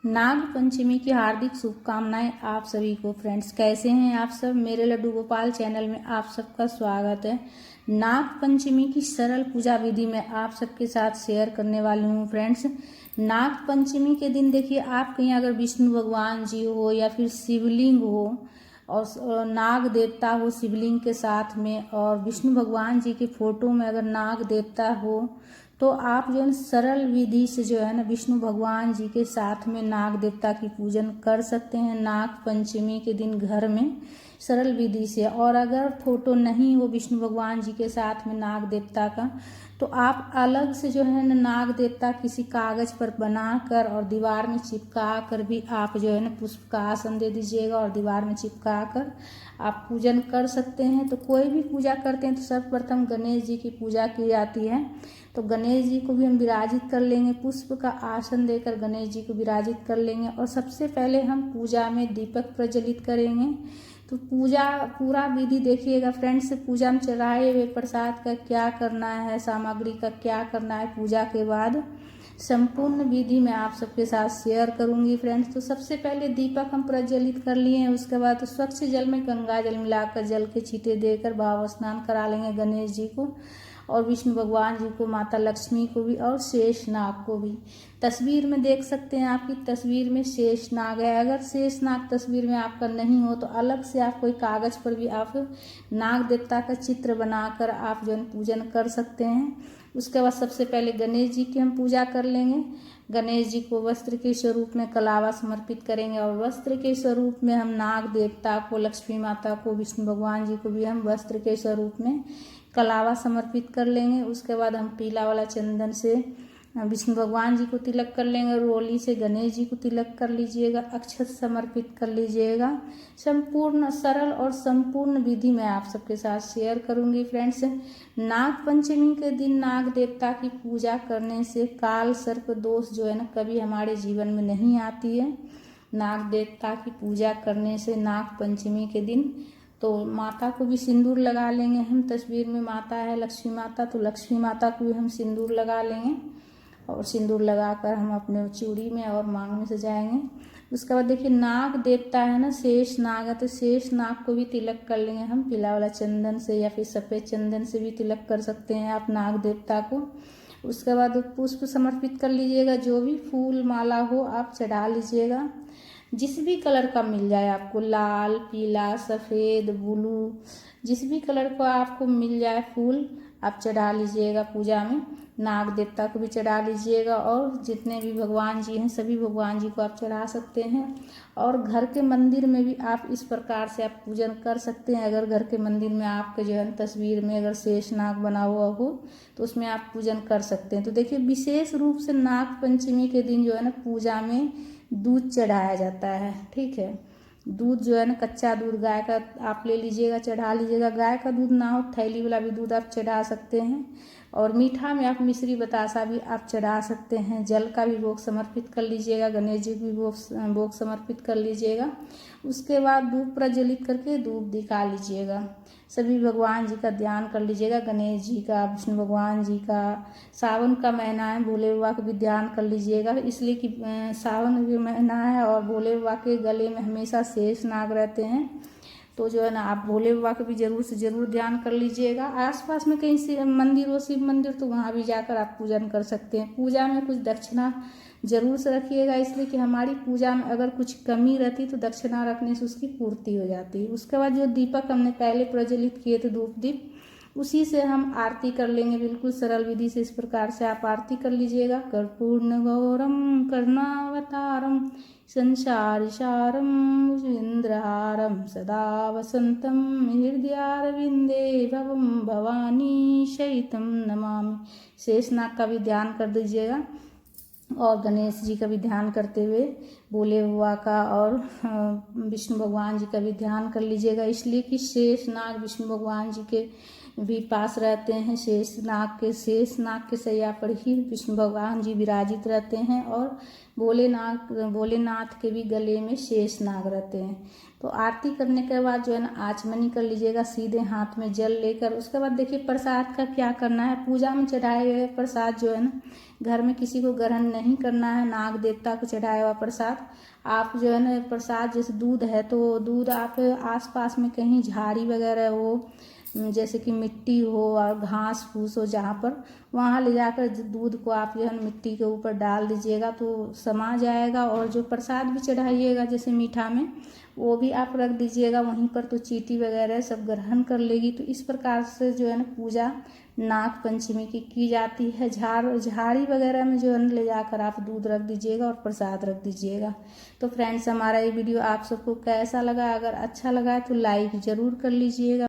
नाग पंचमी की हार्दिक शुभकामनाएं आप सभी को। फ्रेंड्स, कैसे हैं आप सब? मेरे लड्डू गोपाल चैनल में आप सबका स्वागत है। नाग पंचमी की सरल पूजा विधि में आप सबके साथ शेयर करने वाली हूँ। फ्रेंड्स, नाग पंचमी के दिन देखिए, आप कहीं अगर विष्णु भगवान जी हो या फिर शिवलिंग हो और नाग देवता हो शिवलिंग के साथ में, और विष्णु भगवान जी के फोटो में अगर नाग देवता हो, तो आप जो है सरल विधि से जो है ना विष्णु भगवान जी के साथ में नाग देवता की पूजन कर सकते हैं नाग पंचमी के दिन घर में सरल विधि से। और अगर फोटो नहीं हो विष्णु भगवान जी के साथ में नाग देवता का, तो आप अलग से जो है ना नाग देवता किसी कागज पर बनाकर और दीवार में चिपका कर भी आप जो है ना पुष्प का आसन दे दीजिएगा और दीवार में चिपका कर आप पूजन कर सकते हैं। तो कोई भी पूजा करते हैं तो सर्वप्रथम गणेश जी की पूजा की जाती है। तो गणेश जी को भी हम विराजित कर लेंगे, पुष्प का आसन देकर गणेश जी को विराजित कर लेंगे। और सबसे पहले हम पूजा में दीपक प्रज्वलित करेंगे। तो पूजा पूरा विधि देखिएगा फ्रेंड्स। पूजा में चढ़ाए हुए प्रसाद का क्या करना है, सामग्री का क्या करना है, पूजा के बाद संपूर्ण विधि मैं आप सबके साथ शेयर करूंगी फ्रेंड्स। तो सबसे पहले दीपक हम प्रज्वलित कर लिए हैं, उसके बाद तो स्वच्छ जल में गंगा जल मिलाकर जल के छींटे देकर भाव स्नान करा लेंगे गणेश जी को और विष्णु भगवान जी को, माता लक्ष्मी को भी और शेष नाग को भी। तस्वीर में देख सकते हैं, आपकी तस्वीर में शेष नाग है। अगर शेष नाग तस्वीर में आपका नहीं हो तो अलग से आप कोई कागज पर भी आप नाग देवता का चित्र बनाकर आप जो है पूजन कर सकते हैं। उसके बाद सबसे पहले गणेश जी की हम पूजा कर लेंगे। गणेश जी को वस्त्र के स्वरूप में कलावा समर्पित करेंगे और वस्त्र के स्वरूप में हम नाग देवता को, लक्ष्मी माता को, विष्णु भगवान जी को भी हम वस्त्र के स्वरूप में कलावा समर्पित कर लेंगे। उसके बाद हम पीला वाला चंदन से विष्णु भगवान जी को तिलक कर लेंगे, रोली से गणेश जी को तिलक कर लीजिएगा, अक्षत समर्पित कर लीजिएगा। संपूर्ण सरल और संपूर्ण विधि मैं आप सबके साथ शेयर करूंगी फ्रेंड्स। नाग पंचमी के दिन नाग देवता की पूजा करने से काल सर्प दोष जो है ना कभी हमारे जीवन में नहीं आती है। नाग देवता की पूजा करने से नाग पंचमी के दिन तो माता को भी सिंदूर लगा लेंगे हम। तस्वीर में माता है लक्ष्मी माता, तो लक्ष्मी माता को भी हम सिंदूर लगा लेंगे और सिंदूर लगाकर हम अपने चूड़ी में और मांग में सजाएंगे। उसके बाद देखिए, नाग देवता है ना, शेष नाग है, तो शेष नाग को भी तिलक कर लेंगे हम पीला वाला चंदन से या फिर सफ़ेद चंदन से भी तिलक कर सकते हैं आप नाग देवता को। उसके बाद पुष्प समर्पित कर लीजिएगा, जो भी फूल माला हो आप चढ़ा लीजिएगा, जिस भी कलर का मिल जाए आपको, लाल, पीला, सफ़ेद, ब्लू, जिस भी कलर का आपको मिल जाए फूल आप चढ़ा लीजिएगा पूजा में। नाग देवता को भी चढ़ा लीजिएगा और जितने भी भगवान जी हैं सभी भगवान जी को आप चढ़ा सकते हैं। और घर के मंदिर में भी आप इस प्रकार से आप पूजन कर सकते हैं। अगर घर के मंदिर में आपके जो है तस्वीर में अगर शेष नाग बना हुआ हो तो उसमें आप पूजन कर सकते हैं। तो देखिए, विशेष रूप से नाग पंचमी के दिन जो है ना पूजा में दूध चढ़ाया जाता है। ठीक है, दूध जो है ना कच्चा दूध गाय का आप ले लीजिएगा, चढ़ा लीजिएगा। गाय का दूध ना हो थैली वाला भी दूध आप चढ़ा सकते हैं। और मीठा में आप मिश्री बतासा भी आप चढ़ा सकते हैं। जल का भी भोग समर्पित कर लीजिएगा, गणेश जी भी भोग समर्पित कर लीजिएगा। उसके बाद धूप प्रज्वलित करके धूप दिखा लीजिएगा। सभी भगवान जी का ध्यान कर लीजिएगा, गणेश जी का, विष्णु भगवान जी का। सावन का महीना है, भोले बाबा का भी ध्यान कर लीजिएगा, इसलिए कि सावन भी महीना है और भोले बाबा के गले में हमेशा शेष नाग रहते हैं। तो जो है ना आप भोले बाबा का भी जरूर से जरूर ध्यान कर लीजिएगा। आसपास में कहीं से मंदिर हो शिव मंदिर, तो वहाँ भी जाकर आप पूजन कर सकते हैं। पूजा में कुछ दक्षिणा जरूर से रखिएगा, इसलिए कि हमारी पूजा में अगर कुछ कमी रहती तो दक्षिणा रखने से उसकी पूर्ति हो जाती है। उसके बाद जो दीपक हमने पहले प्रज्वलित किए थे धूप दीप, उसी से हम आरती कर लेंगे। बिल्कुल सरल विधि से इस प्रकार से आप आरती कर लीजिएगा। कर्पूर्ण गौरम करुणावतारम संसारिसारम भुजगेन्द्रहारम सदा वसंतम हृदयारविंदे भवम भवानी शयितम नमामि। शेषनाग का भी ध्यान कर दीजिएगा और गणेश जी का भी ध्यान करते हुए भोले बाबा का और विष्णु भगवान जी का भी ध्यान कर लीजिएगा, इसलिए कि शेष नाग विष्णु भगवान जी के भी पास रहते हैं। शेष नाग के सैया पर ही विष्णु भगवान जी विराजित रहते हैं और भोलेनाथ के भी गले में शेष नाग रहते हैं। तो आरती करने के बाद जो है ना आचमनी कर लीजिएगा सीधे हाथ में जल लेकर। उसके बाद देखिए प्रसाद का क्या करना है। पूजा में चढ़ाए हुए प्रसाद जो है ना घर में किसी को ग्रहण नहीं करना है। नाग देवता को चढ़ाया हुआ प्रसाद आप जो है ना प्रसाद जैसे दूध है तो दूध आप आसपास में कहीं झाड़ी वगैरह हो, जैसे कि मिट्टी हो और घास फूस हो जहाँ पर, वहाँ ले जाकर दूध को आप जो है मिट्टी के ऊपर डाल दीजिएगा तो समा जाएगा। और जो प्रसाद भी चढ़ाइएगा जैसे मीठा में वो भी आप रख दीजिएगा वहीं पर, तो चींटी वगैरह सब ग्रहण कर लेगी। तो इस प्रकार से जो है ना पूजा नाग पंचमी की जाती है। झाड़ी वगैरह में जो है ले जाकर आप दूध रख दीजिएगा और प्रसाद रख दीजिएगा। तो फ्रेंड्स हमारा ये वीडियो आप सबको कैसा लगा, अगर अच्छा लगा तो लाइक ज़रूर कर लीजिएगा।